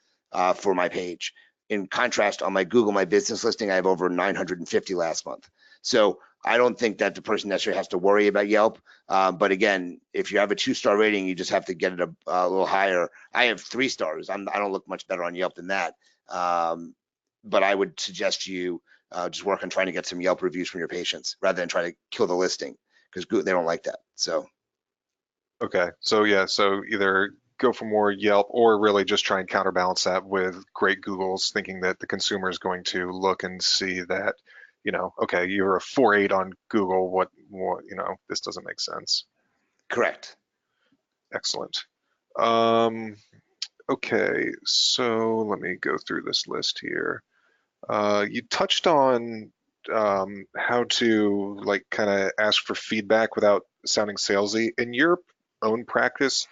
for my page. In contrast, on my Google My Business listing, I have over 950 last month. So I don't think that the person necessarily has to worry about Yelp. But again, if you have a 2-star rating, you just have to get it a little higher. I have 3 stars. I don't look much better on Yelp than that. But I would suggest you just work on trying to get some Yelp reviews from your patients rather than try to kill the listing, because they don't like that. So. Okay, so yeah, so either go for more Yelp or really just try and counterbalance that with great Googles, thinking that the consumer is going to look and see that, okay, you're a 4.8 on Google. What, this doesn't make sense. Correct. Excellent. Okay, so let me go through this list here. You touched on how to kind of ask for feedback without sounding salesy. In your own practice,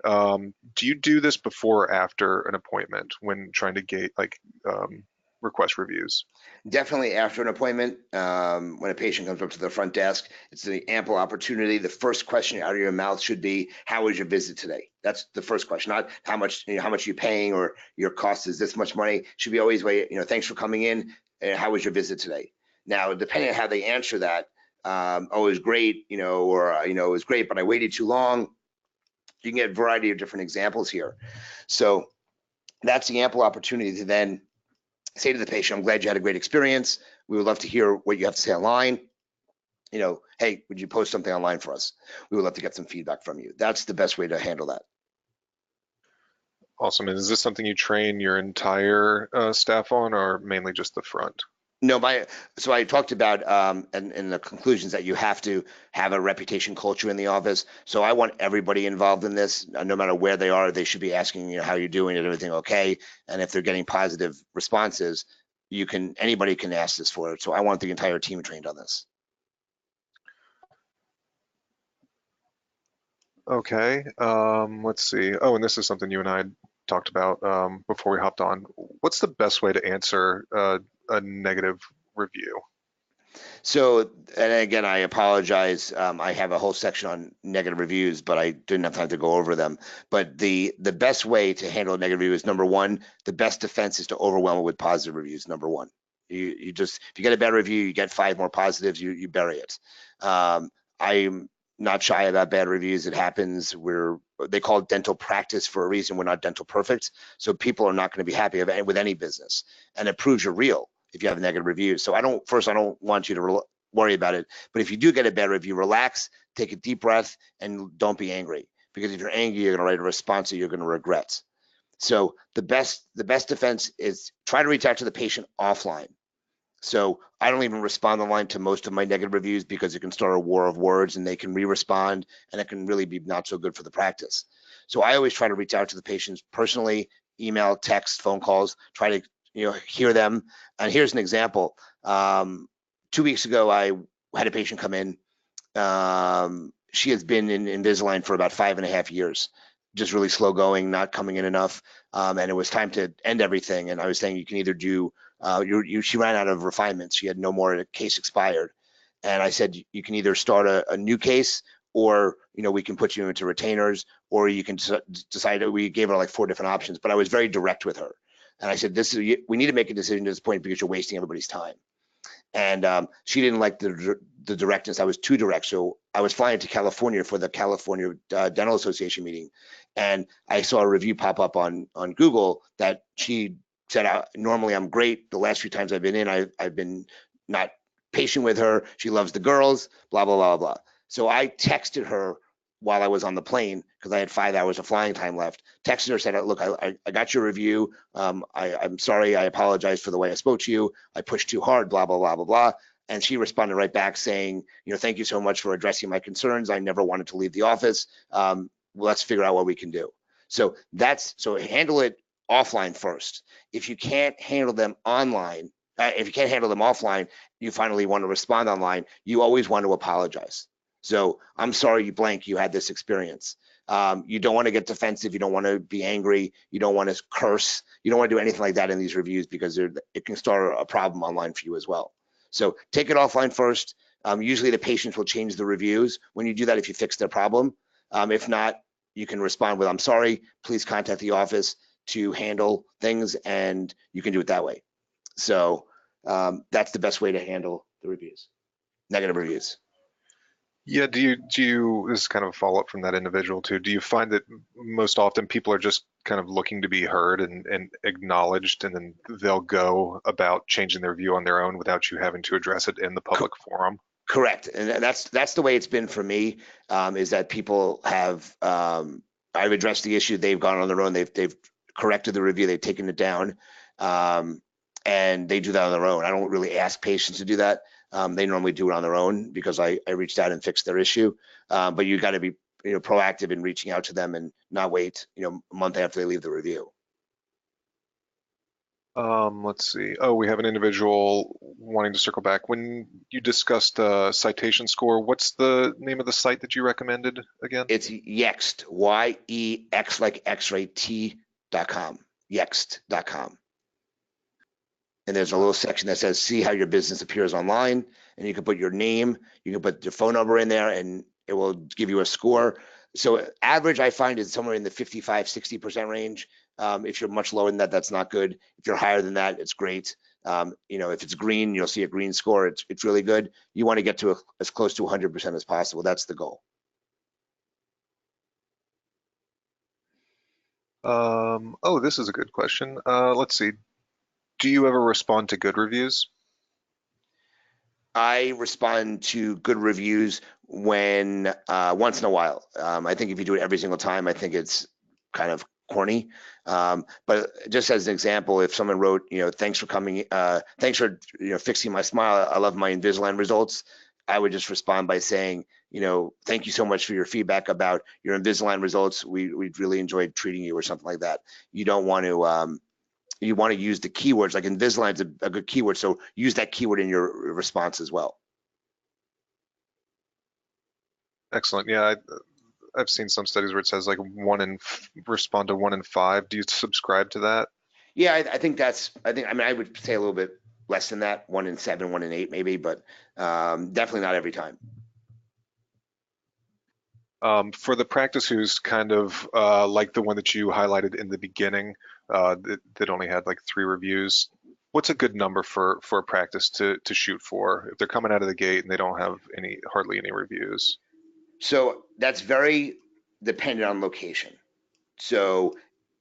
do you do this before or after an appointment when trying to request reviews? Definitely after an appointment, when a patient comes up to the front desk, it's an ample opportunity. The first question out of your mouth should be, "How was your visit today?" That's the first question, not how much you're paying or your cost is this much money. Should be always, thanks for coming in. How was your visit today? Now, depending on how they answer that, oh, it was great, or it was great, but I waited too long. You can get a variety of different examples here. So that's the ample opportunity to then say to the patient, "I'm glad you had a great experience. We would love to hear what you have to say online. Hey, would you post something online for us? We would love to get some feedback from you." That's the best way to handle that. Awesome. And is this something you train your entire staff on, or mainly just the front? No, so I talked about in the conclusions that you have to have a reputation culture in the office. So I want everybody involved in this, no matter where they are. They should be asking, how you're doing, is everything okay? And if they're getting positive responses, anybody can ask this for it. So I want the entire team trained on this. Okay. Let's see. Oh, and this is something you and I talked about before we hopped on. What's the best way to answer a negative review? So, and again, I apologize. I have a whole section on negative reviews, but I didn't have time to go over them. But the best way to handle a negative review is, number one, the best defense is to overwhelm it with positive reviews. Number one, you just, if you get a bad review, you get 5 more positives, you bury it. I'm not shy about bad reviews. It happens. They call it dental practice for a reason. We're not dental perfect. So people are not going to be happy with any business, and it proves you're real if you have negative reviews. So I don't want you to worry about it. But if you do get a bad review, relax, take a deep breath, and don't be angry. Because if you're angry, you're going to write a response that you're going to regret. So the best defense is try to reach out to the patient offline. So I don't even respond online to most of my negative reviews, because it can start a war of words and they can re-respond, and it can really be not so good for the practice. So I always try to reach out to the patients personally, email, text, phone calls, try to hear them. And here's an example. 2 weeks ago, I had a patient come in. She has been in Invisalign for about 5.5 years, just really slow going, not coming in enough. And it was time to end everything. And I was saying, you can either do, she ran out of refinements. She had no more, case expired. And I said, you can either start a new case, or we can put you into retainers, or you can decide. We gave her like 4 different options, but I was very direct with her. And I said, we need to make a decision at this point, because you're wasting everybody's time. And she didn't like the directness. I was too direct. So I was flying to California for the California Dental Association meeting. And I saw a review pop up on Google that she said, normally I'm great. The last few times I've been in, I've been not patient with her. She loves the girls, blah, blah, blah, blah. So I texted her while I was on the plane, because I had 5 hours of flying time left. Texted her, said, "Look, I got your review. I'm sorry. I apologize for the way I spoke to you. I pushed too hard, blah, blah, blah, blah, blah." And she responded right back saying, "Thank you so much for addressing my concerns. I never wanted to leave the office. Let's figure out what we can do." So handle it offline first. If you can't handle them online, if you can't handle them offline, you finally want to respond online, you always want to apologize. So, "I'm sorry, you had this experience. You don't want to get defensive. You don't want to be angry. You don't want to curse. You don't want to do anything like that in these reviews, because it can start a problem online for you as well. So take it offline first. Usually the patients will change the reviews when you do that, if you fix their problem. If not, you can respond with, "I'm sorry, please contact the office to handle things," and you can do it that way. So that's the best way to handle the reviews, negative reviews. Yeah, this is kind of a follow-up from that individual too. Do you find that most often people are just kind of looking to be heard and acknowledged, and then they'll go about changing their view on their own without you having to address it in the public forum? Correct, and that's the way it's been for me. Is that people have I've addressed the issue, they've gone on their own, they've corrected the review, they've taken it down, and they do that on their own. I don't really ask patients to do that. They normally do it on their own, because I reached out and fixed their issue. But you got to be proactive in reaching out to them, and not wait a month after they leave the review. Let's see. Oh, we have an individual wanting to circle back. When you discussed citation score, what's the name of the site that you recommended again? It's Yext, Y-E-X like X-ray T.com, Yext.com. And there's a little section that says, "See how your business appears online," and you can put your name, you can put your phone number in there, and it will give you a score. So average, I find, is somewhere in the 55-60% range. If you're much lower than that, that's not good. If you're higher than that, it's great. If it's green, you'll see a green score. It's really good. You want to get to as close to 100% as possible. That's the goal. Oh, this is a good question. Let's see. Do you ever respond to good reviews? I respond to good reviews when once in a while. I think if you do it every single time, I think it's kind of corny. But just as an example, if someone wrote, "Thanks for coming, thanks for fixing my smile. I love my Invisalign results," I would just respond by saying, "Thank you so much for your feedback about your Invisalign results. We really enjoyed treating you," or something like that. You don't want to. You want to use the keywords, like Invisalign's a good keyword, so use that keyword in your response as well. Excellent. Yeah, I've seen some studies where it says like respond to 1 in 5. Do you subscribe to that? Yeah, I think I would say a little bit less than that, 1 in 7, 1 in 8 maybe, but definitely not every time. For the practice who's kind of like the one that you highlighted in the beginning, that only had like 3 reviews, what's a good number for a practice to shoot for if they're coming out of the gate and they don't have hardly any reviews? So that's very dependent on location. So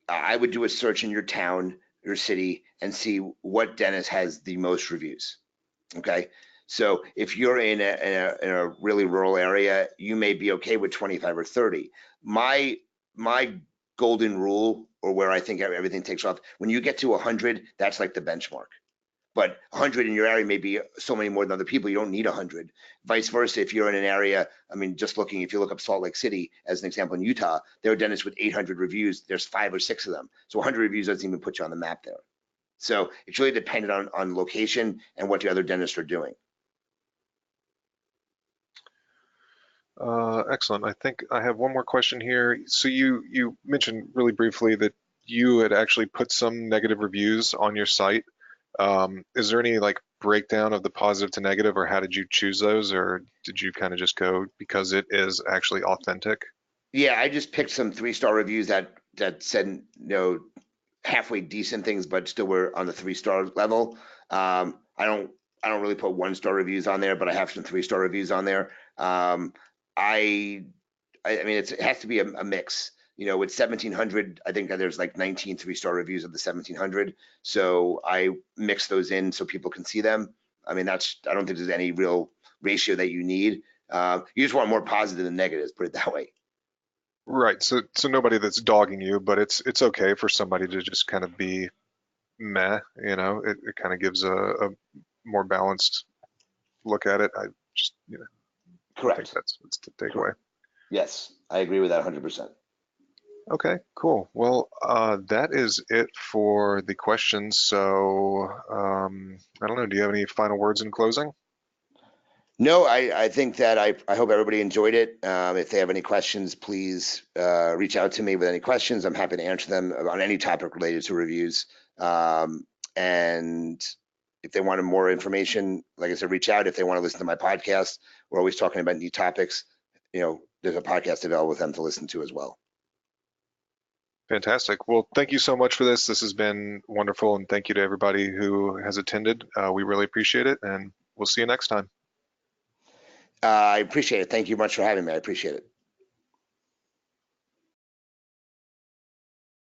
I would do a search in your town, your city, and see what dentist has the most reviews. Okay. So if you're in a really rural area, you may be okay with 25 or 30. My golden rule, or where I think everything takes off, when you get to 100, that's like the benchmark. But 100 in your area may be so many more than other people. You don't need 100. Vice versa, if you're in an area, if you look up Salt Lake City as an example in Utah, there are dentists with 800 reviews. There's 5 or 6 of them. So 100 reviews doesn't even put you on the map there. So it's really dependent on location and what the other dentists are doing. Excellent. I think I have one more question here. So you mentioned really briefly that you had actually put some negative reviews on your site. Is there any like breakdown of the positive to negative, or how did you choose those, or did you kind of just go because it is actually authentic? Yeah, I just picked some 3-star reviews that said halfway decent things, but still were on the 3-star level. I don't really put 1-star reviews on there, but I have some 3-star reviews on there. I mean, it has to be a mix. With 1,700, I think that there's like 19 3-star reviews of the 1,700. So I mix those in so people can see them. I mean, I don't think there's any real ratio that you need. You just want more positive than negatives, put it that way. Right. So nobody that's dogging you, but it's okay for somebody to just kind of be meh, it kind of gives a more balanced look at it. I just, I think Correct. that's the takeaway. Yes, I agree with that 100%. Okay, cool. Well, that is it for the questions. So, I don't know, do you have any final words in closing? No, I think that I hope everybody enjoyed it. If they have any questions, please reach out to me with any questions. I'm happy to answer them on any topic related to reviews. And if they wanted more information, like I said, reach out. If they want to listen to my podcast, we're always talking about new topics. There's a podcast available with them to listen to as well. Fantastic. Well, thank you so much for this. This has been wonderful, and thank you to everybody who has attended. We really appreciate it, and we'll see you next time. I appreciate it. Thank you much for having me. I appreciate it.